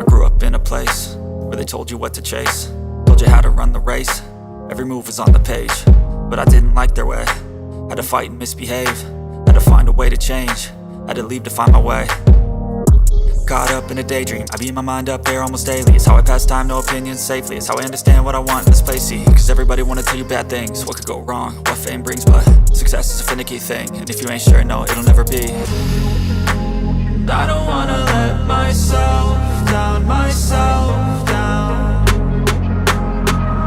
grew up in a place where they told you what to chase, told you how to run the race. Every move was on the page, but I didn't like their way. Had to fight and misbehave, had to find a way to change, had to leave to find my way. Caught up in a daydream, I beat my mind up there almost daily. It's how I pass time, no opinions safely. It's how I understand what I want in this place, see. Cause everybody wanna tell you bad things, what could go wrong, what fame brings. But success is a finicky thing, and if you ain't sure, no, it'll never be. I don't wanna let myself down, myself down.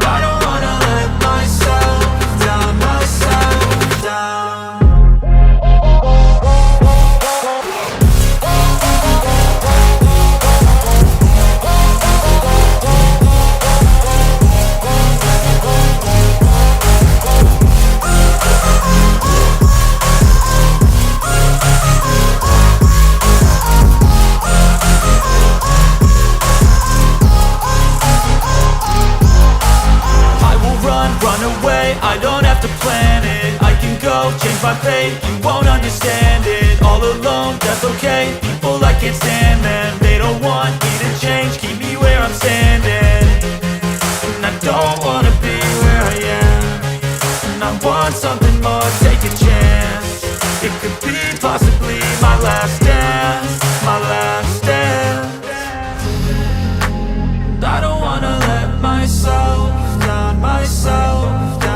I don't wanna let myself down, myself down. I don't have to plan it, I can go change my fate. You won't understand it, all alone, that's okay. People I can't stand them, they don't want me to change. Keep me where I'm standing, and I don't wanna be where I am. And I want something more, take a chance. It could be possibly my last dance, my last dance. I don't wanna let myself down, myself down.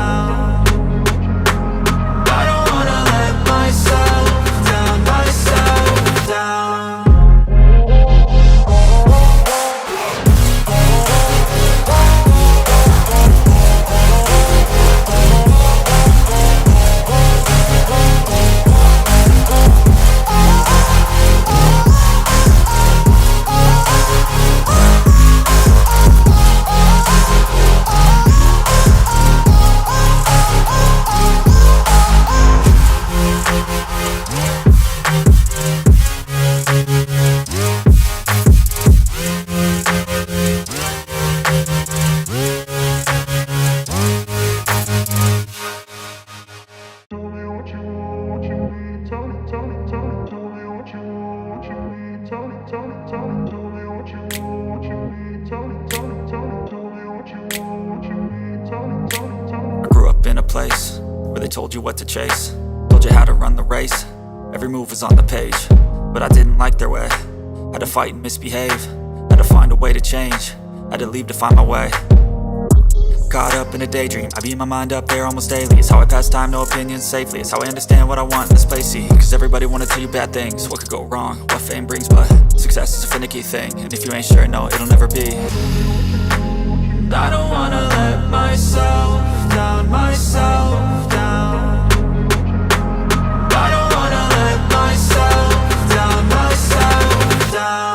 Place where they told you what to chase, told you how to run the race. Every move was on the page, but I didn't like their way. Had to fight and misbehave, had to find a way to change, had to leave to find my way. Caught up in a daydream, I beat my mind up there almost daily. It's how I pass time, no opinions safely. It's how I understand what I want in this place, see. Cause everybody wanna tell you bad things, what could go wrong, what fame brings. But success is a finicky thing, and if you ain't sure, no, it'll never be. I don't wanna let myself down, myself down. I don't wanna let myself down, myself down.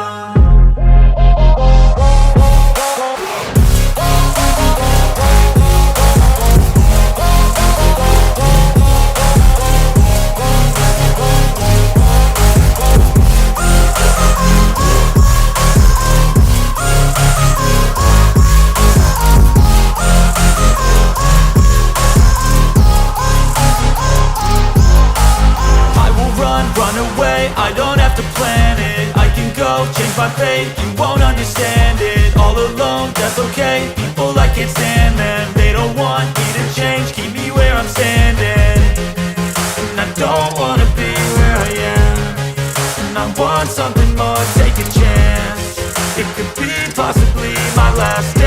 I don't have to plan it, I can go change my fate. You won't understand it, all alone, that's okay. People I can't stand them, they don't want me to change. Keep me where I'm standing, and I don't wanna be where I am. And I want something more, take a chance. It could be possibly my last day.